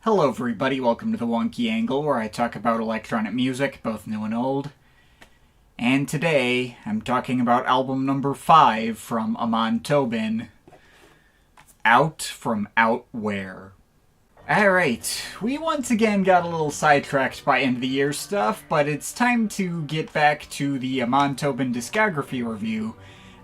Hello everybody, welcome to the Wonky Angle, where I talk about electronic music, both new and old. And today, I'm talking about album number 5 from Amon Tobin, Out From Out Where. Alright, we once again got a little sidetracked by end of the year stuff, but it's time to get back to the Amon Tobin discography review.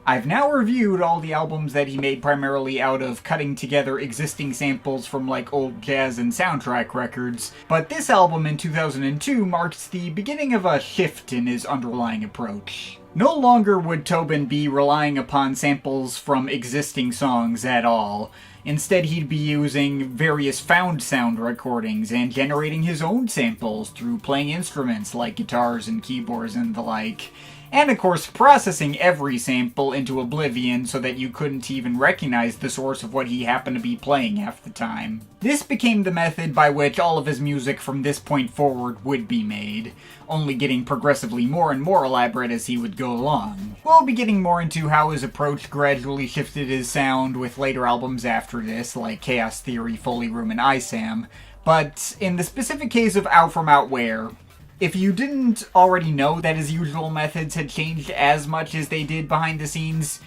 I've now reviewed all the albums that he made primarily out of cutting together existing samples from like old jazz and soundtrack records, but this album in 2002 marks the beginning of a shift in his underlying approach. No longer would Tobin be relying upon samples from existing songs at all. Instead, he'd be using various found sound recordings and generating his own samples through playing instruments like guitars and keyboards and the like. And of course, processing every sample into oblivion so that you couldn't even recognize the source of what he happened to be playing half the time. This became the method by which all of his music from this point forward would be made, only getting progressively more and more elaborate as he would go along. We'll be getting more into how his approach gradually shifted his sound with later albums after this, like Chaos Theory, Foley Room, and ISAM, but in the specific case of Out From Out Where, if you didn't already know that his usual methods had changed as much as they did behind the scenes,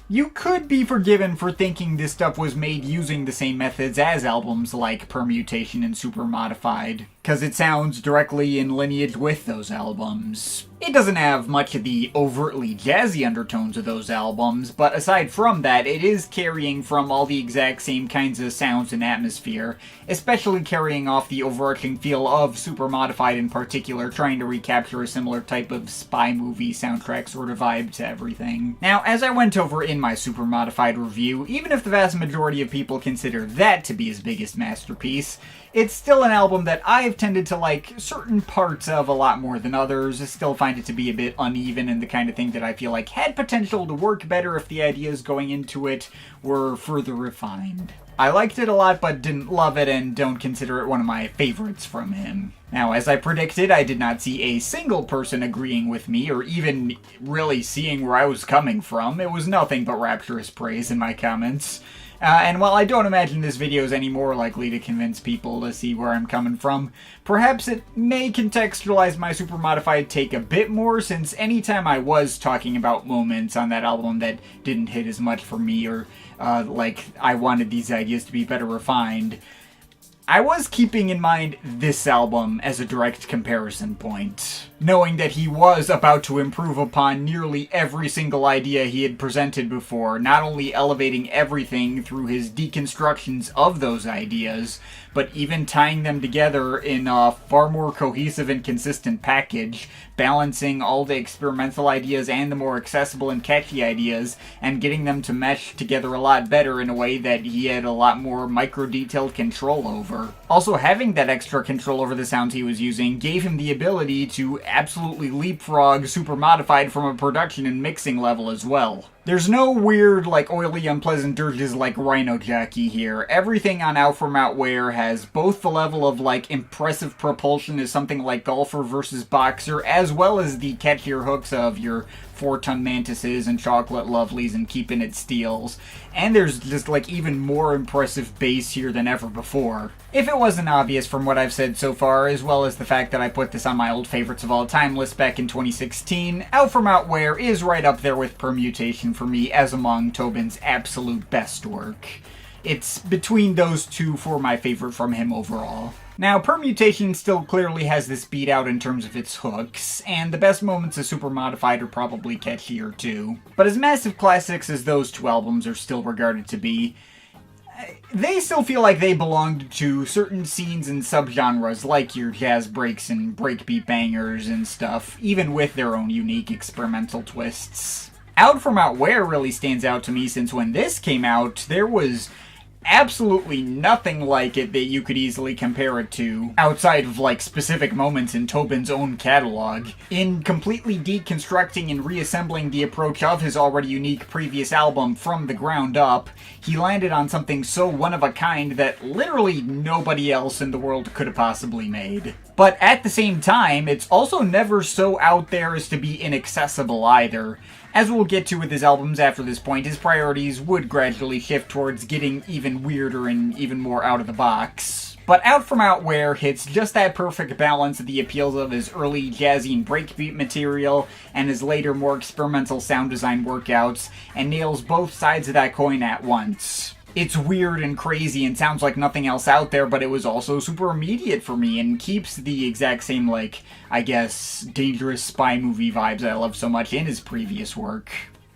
you could be forgiven for thinking this stuff was made using the same methods as albums like Permutation and Super Modified, because it sounds directly in lineage with those albums. It doesn't have much of the overtly jazzy undertones of those albums, but aside from that, it is carrying from all the exact same kinds of sounds and atmosphere, especially carrying off the overarching feel of Super Modified in particular, trying to recapture a similar type of spy movie soundtrack sort of vibe to everything. Now, as I went over in my Super Modified review, even if the vast majority of people consider that to be his biggest masterpiece, it's still an album that I've tended to like certain parts of a lot more than others. I still find it to be a bit uneven and the kind of thing that I feel like had potential to work better if the ideas going into it were further refined. I liked it a lot but didn't love it and don't consider it one of my favorites from him. Now, as I predicted, I did not see a single person agreeing with me or even really seeing where I was coming from. It was nothing but rapturous praise in my comments. And while I don't imagine this video is any more likely to convince people to see where I'm coming from, perhaps it may contextualize my Super Modified take a bit more, since anytime I was talking about moments on that album that didn't hit as much for me, or like I wanted these ideas to be better refined, I was keeping in mind this album as a direct comparison point, knowing that he was about to improve upon nearly every single idea he had presented before, not only elevating everything through his deconstructions of those ideas, but even tying them together in a far more cohesive and consistent package, balancing all the experimental ideas and the more accessible and catchy ideas, and getting them to mesh together a lot better in a way that he had a lot more micro-detailed control over. Also, having that extra control over the sounds he was using gave him the ability to absolutely leapfrog Super Modified from a production and mixing level as well. There's no weird, like, oily, unpleasant dirges like Rhino Jockey here. Everything on Out From Out Where has both the level of, like, impressive propulsion as something like Golfer versus Boxer, as well as the catchier hooks of your 4-ton Mantises and Chocolate Lovelies and Keepin' It Steels. And there's just, like, even more impressive bass here than ever before. If it wasn't obvious from what I've said so far, as well as the fact that I put this on my old favorites of all time list back in 2016, Out From Out Where is right up there with Permutation for me as among Tobin's absolute best work. It's between those two for my favorite from him overall. Now, Permutation still clearly has this beat out in terms of its hooks, and the best moments of Super Modified are probably catchier too. But as massive classics as those two albums are still regarded to be, they still feel like they belonged to certain scenes and subgenres like your jazz breaks and breakbeat bangers and stuff, even with their own unique experimental twists. Out From Out Where really stands out to me since when this came out, there was absolutely nothing like it that you could easily compare it to, outside of, like, specific moments in Tobin's own catalog. In completely deconstructing and reassembling the approach of his already unique previous album from the ground up, he landed on something so one-of-a-kind that literally nobody else in the world could have possibly made. But at the same time, it's also never so out there as to be inaccessible either. As we'll get to with his albums after this point, his priorities would gradually shift towards getting even weirder and even more out of the box. But Out From Out Where hits just that perfect balance of the appeals of his early jazzy and breakbeat material and his later more experimental sound design workouts, and nails both sides of that coin at once. It's weird and crazy and sounds like nothing else out there, but it was also super immediate for me and keeps the exact same, like, I guess, dangerous spy movie vibes I love so much in his previous work.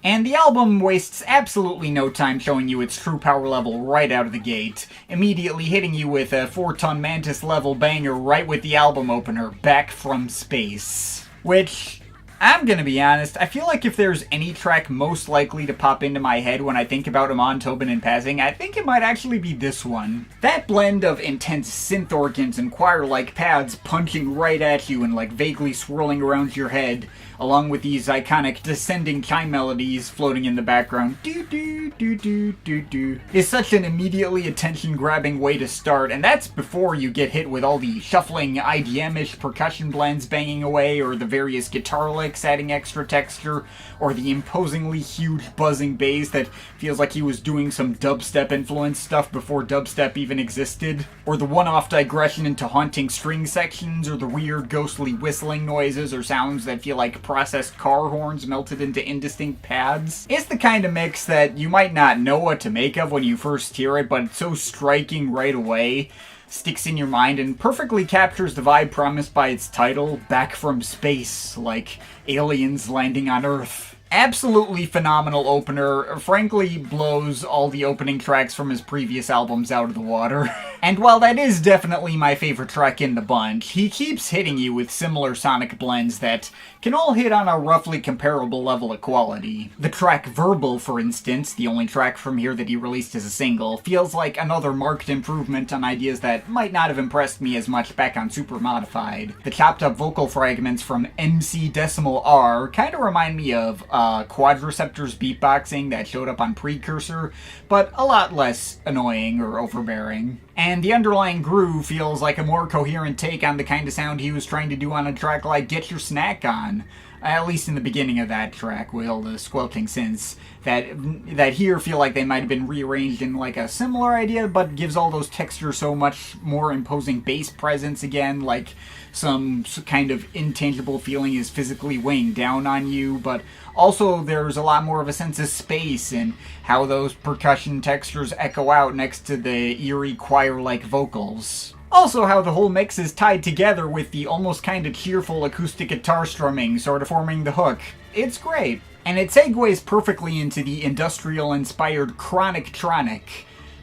And the album wastes absolutely no time showing you its true power level right out of the gate, immediately hitting you with a 4-ton Mantis level banger right with the album opener, Back From Space. Which, I'm gonna be honest, I feel like if there's any track most likely to pop into my head when I think about Amon Tobin in passing, I think it might actually be this one. That blend of intense synth organs and choir-like pads punching right at you and like vaguely swirling around your head, along with these iconic descending chime melodies floating in the background, do-do-do-do-do-do, is such an immediately attention-grabbing way to start, and that's before you get hit with all the shuffling IDM-ish percussion blends banging away, or the various guitar licks adding extra texture, or the imposingly huge buzzing bass that feels like he was doing some dubstep-influenced stuff before dubstep even existed, or the one-off digression into haunting string sections, or the weird ghostly whistling noises or sounds that feel like processed car horns melted into indistinct pads. It's the kind of mix that you might not know what to make of when you first hear it, but it's so striking right away, sticks in your mind, and perfectly captures the vibe promised by its title, Back From Space, like aliens landing on Earth. Absolutely phenomenal opener, frankly blows all the opening tracks from his previous albums out of the water. And while that is definitely my favorite track in the bunch, he keeps hitting you with similar sonic blends that can all hit on a roughly comparable level of quality. The track Verbal, for instance, the only track from here that he released as a single, feels like another marked improvement on ideas that might not have impressed me as much back on Super Modified. The chopped up vocal fragments from MC Decimal R kinda remind me of Quadriceptor's beatboxing that showed up on Precursor, but a lot less annoying or overbearing. And the underlying groove feels like a more coherent take on the kind of sound he was trying to do on a track like Get Your Snack On. At least in the beginning of that track, with all the squelching synths that here feel like they might have been rearranged in like a similar idea, but gives all those textures so much more imposing bass presence again, like some kind of intangible feeling is physically weighing down on you, but also there's a lot more of a sense of space in how those percussion textures echo out next to the eerie choir-like vocals. Also how the whole mix is tied together with the almost kind of cheerful acoustic guitar strumming sort of forming the hook. It's great. And it segues perfectly into the industrial-inspired chronic-tronic.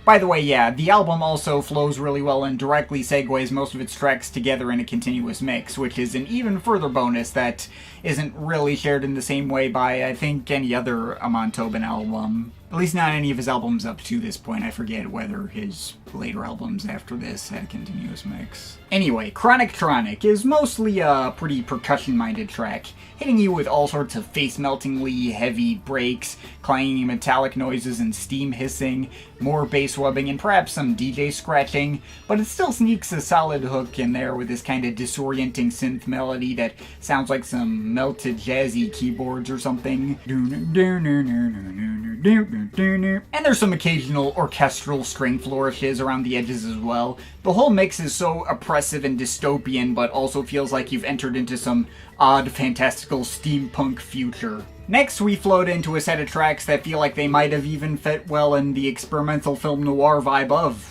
By the way, yeah, the album also flows really well and directly segues most of its tracks together in a continuous mix, which is an even further bonus that isn't really shared in the same way by, I think, any other Amon Tobin album. At least not any of his albums up to this point. I forget whether his later albums after this had a continuous mix. Anyway, Chronic-tronic is mostly a pretty percussion-minded track, hitting you with all sorts of face-meltingly heavy breaks, clanging metallic noises and steam hissing, more bass rubbing, and perhaps some DJ scratching, but it still sneaks a solid hook in there with this kind of disorienting synth melody that sounds like some melted jazzy keyboards or something. And there's some occasional orchestral string flourishes around the edges as well. The whole mix is so oppressive and dystopian, but also feels like you've entered into some odd, fantastical steampunk future. Next, we float into a set of tracks that feel like they might have even fit well in the experimental film noir vibe of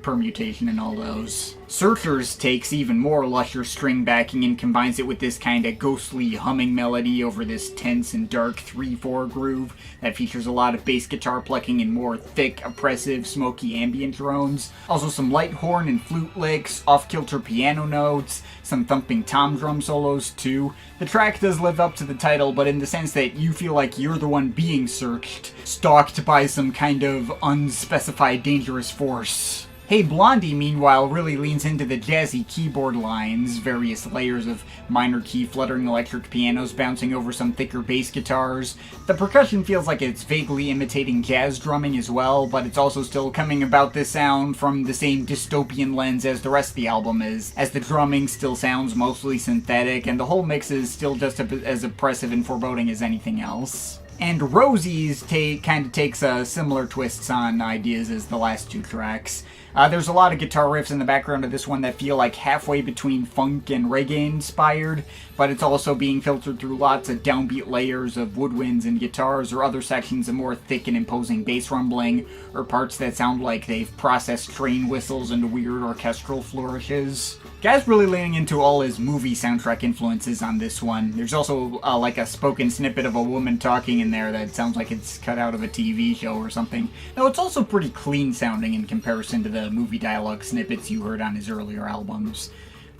Permutation and all those. Searchers takes even more lusher string backing and combines it with this kind of ghostly humming melody over this tense and dark 3/4 groove that features a lot of bass guitar plucking and more thick, oppressive, smoky ambient drones. Also some light horn and flute licks, off-kilter piano notes, some thumping tom drum solos too. The track does live up to the title, but in the sense that you feel like you're the one being searched, stalked by some kind of unspecified dangerous force. Hey Blondie, meanwhile, really leans into the jazzy keyboard lines, various layers of minor key fluttering electric pianos bouncing over some thicker bass guitars. The percussion feels like it's vaguely imitating jazz drumming as well, but it's also still coming about this sound from the same dystopian lens as the rest of the album is, as the drumming still sounds mostly synthetic, and the whole mix is still just as oppressive and foreboding as anything else. And Rosie's kind of takes similar twists on ideas as the last two tracks. There's a lot of guitar riffs in the background of this one that feel like halfway between funk and reggae inspired, but it's also being filtered through lots of downbeat layers of woodwinds and guitars, or other sections of more thick and imposing bass rumbling, or parts that sound like they've processed train whistles into weird orchestral flourishes. Guy's really leaning into all his movie soundtrack influences on this one. There's also like a spoken snippet of a woman talking in there that sounds like it's cut out of a TV show or something. Though it's also pretty clean sounding in comparison to the movie dialogue snippets you heard on his earlier albums.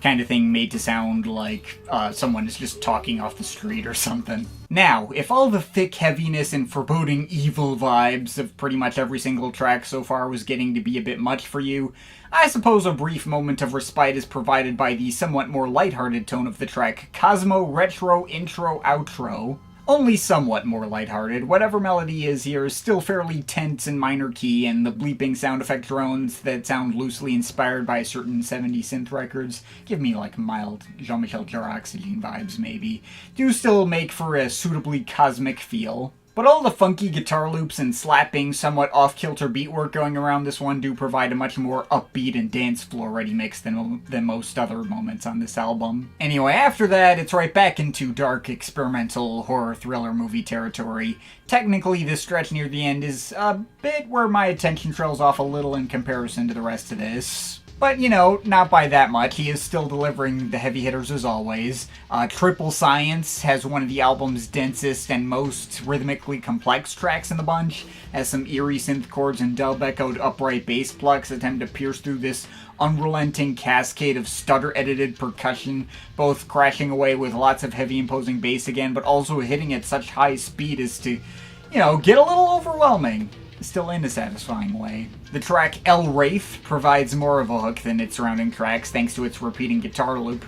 Kind of thing made to sound like someone is just talking off the street or something. Now, if all the thick heaviness and foreboding evil vibes of pretty much every single track so far was getting to be a bit much for you, I suppose a brief moment of respite is provided by the somewhat more lighthearted tone of the track Cosmo Retro Intro Outro. Only somewhat more lighthearted. Whatever melody is here is still fairly tense and minor key, and the bleeping sound effect drones that sound loosely inspired by certain 70s synth records, give me like mild Jean-Michel Jarre Oxygen vibes maybe, do still make for a suitably cosmic feel. But all the funky guitar loops and slapping, somewhat off-kilter beatwork going around this one do provide a much more upbeat and dance floor-ready mix than most other moments on this album. Anyway, after that, it's right back into dark, experimental, horror thriller movie territory. Technically, this stretch near the end is a bit where my attention trails off a little in comparison to the rest of this. But, you know, not by that much. He is still delivering the heavy hitters as always. Triple Science has one of the album's densest and most rhythmically complex tracks in the bunch, as some eerie synth chords and dub-echoed upright bass plucks attempt to pierce through this unrelenting cascade of stutter-edited percussion, both crashing away with lots of heavy imposing bass again, but also hitting at such high speed as to, you know, get a little overwhelming. Still in a satisfying way. The track El Wraith provides more of a hook than its surrounding tracks thanks to its repeating guitar loop.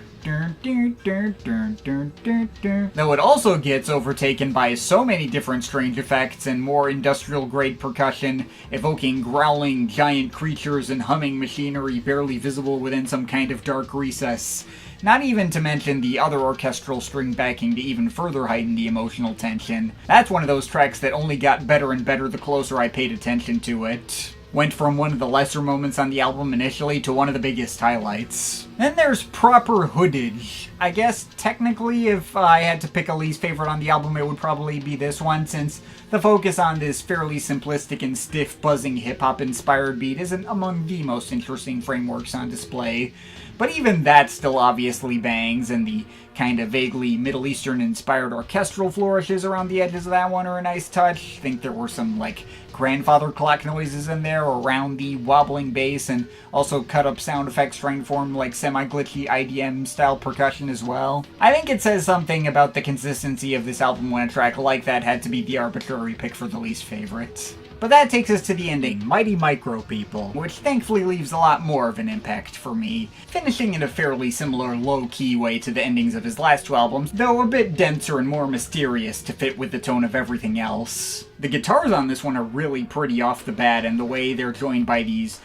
Though it also gets overtaken by so many different strange effects and more industrial-grade percussion, evoking growling giant creatures and humming machinery barely visible within some kind of dark recess. Not even to mention the other orchestral string backing to even further heighten the emotional tension. That's one of those tracks that only got better and better the closer I paid attention to it. Went from one of the lesser moments on the album initially to one of the biggest highlights. Then there's Proper Hoodage. I guess technically if I had to pick a least favorite on the album it would probably be this one, since the focus on this fairly simplistic and stiff buzzing hip-hop inspired beat isn't among the most interesting frameworks on display. But even that still obviously bangs, and the kind of vaguely Middle Eastern inspired orchestral flourishes around the edges of that one are a nice touch. I think there were some like grandfather clock noises in there around the wobbling bass, and also cut up sound effects trying to form like semi-glitchy IDM style percussion as well. I think it says something about the consistency of this album when a track like that had to be the arbitrary pick for the least favorite. But that takes us to the ending, Mighty Micro People, which thankfully leaves a lot more of an impact for me, finishing in a fairly similar low-key way to the endings of his last two albums, though a bit denser and more mysterious to fit with the tone of everything else. The guitars on this one are really pretty off the bat, and the way they're joined by these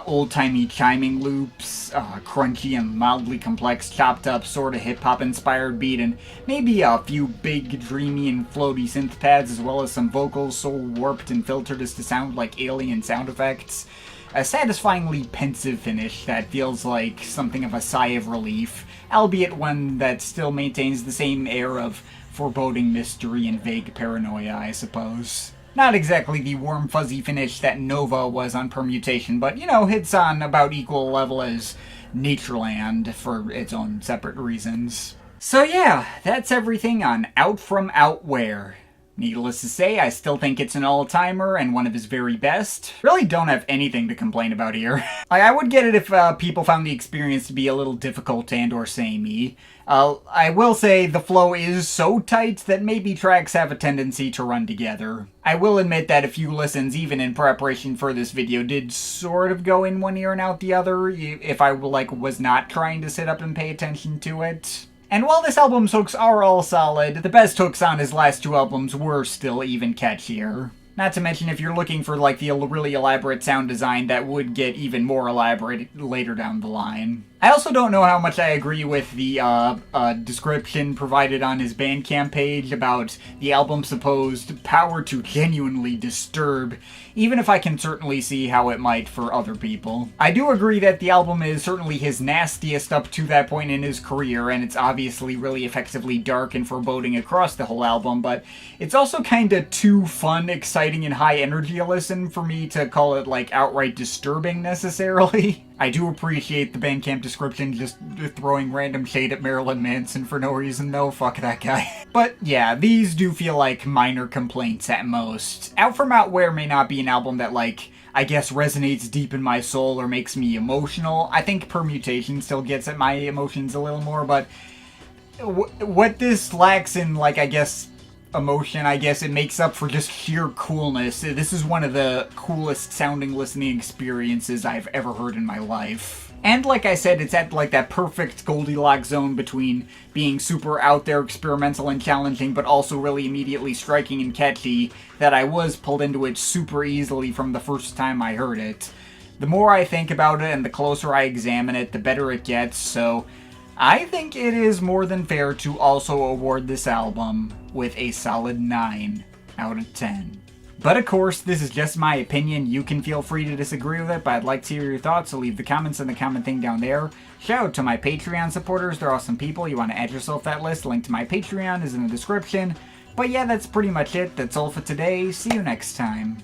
old-timey chiming loops, crunchy and mildly complex chopped-up sort of hip-hop inspired beat, and maybe a few big, dreamy and floaty synth pads, as well as some vocals so warped and filtered as to sound like alien sound effects. A satisfyingly pensive finish that feels like something of a sigh of relief, albeit one that still maintains the same air of foreboding mystery and vague paranoia, I suppose. Not exactly the warm fuzzy finish that Nova was on Permutation, but, you know, hits on about equal level as Natureland for its own separate reasons. So yeah, that's everything on Out From Outwhere. Needless to say, I still think it's an all-timer and one of his very best. Really don't have anything to complain about here. I would get it if people found the experience to be a little difficult and or samey. I will say the flow is so tight that maybe tracks have a tendency to run together. I will admit that a few listens, even in preparation for this video, did sort of go in one ear and out the other, if I was not trying to sit up and pay attention to it. And while this album's hooks are all solid, the best hooks on his last two albums were still even catchier. Not to mention, if you're looking for like the really elaborate sound design, that would get even more elaborate later down the line. I also don't know how much I agree with the description provided on his Bandcamp page about the album's supposed power to genuinely disturb, even if I can certainly see how it might for other people. I do agree that the album is certainly his nastiest up to that point in his career, and it's obviously really effectively dark and foreboding across the whole album, but it's also kinda too fun, exciting, and high energy a listen for me to call it like outright disturbing necessarily. I do appreciate the Bandcamp description just throwing random shade at Marilyn Manson for no reason, though. Fuck that guy. But yeah, these do feel like minor complaints at most. Out From Out Where may not be an album that, like, I guess resonates deep in my soul or makes me emotional. I think Permutation still gets at my emotions a little more, but what this lacks in, like, I guess, emotion, I guess it makes up for just sheer coolness. This is one of the coolest sounding listening experiences I've ever heard in my life. And like I said, it's at like that perfect Goldilocks zone between being super out there, experimental and challenging, but also really immediately striking and catchy, that I was pulled into it super easily from the first time I heard it. The more I think about it and the closer I examine it, the better it gets, so I think it is more than fair to also award this album with a solid 9 out of 10. But of course, this is just my opinion. You can feel free to disagree with it, but I'd like to hear your thoughts, so leave the comments in the comment thing down there. Shout out to my Patreon supporters, they're awesome people. You want to add yourself to that list, link to my Patreon is in the description. But yeah, that's pretty much it. That's all for today. See you next time.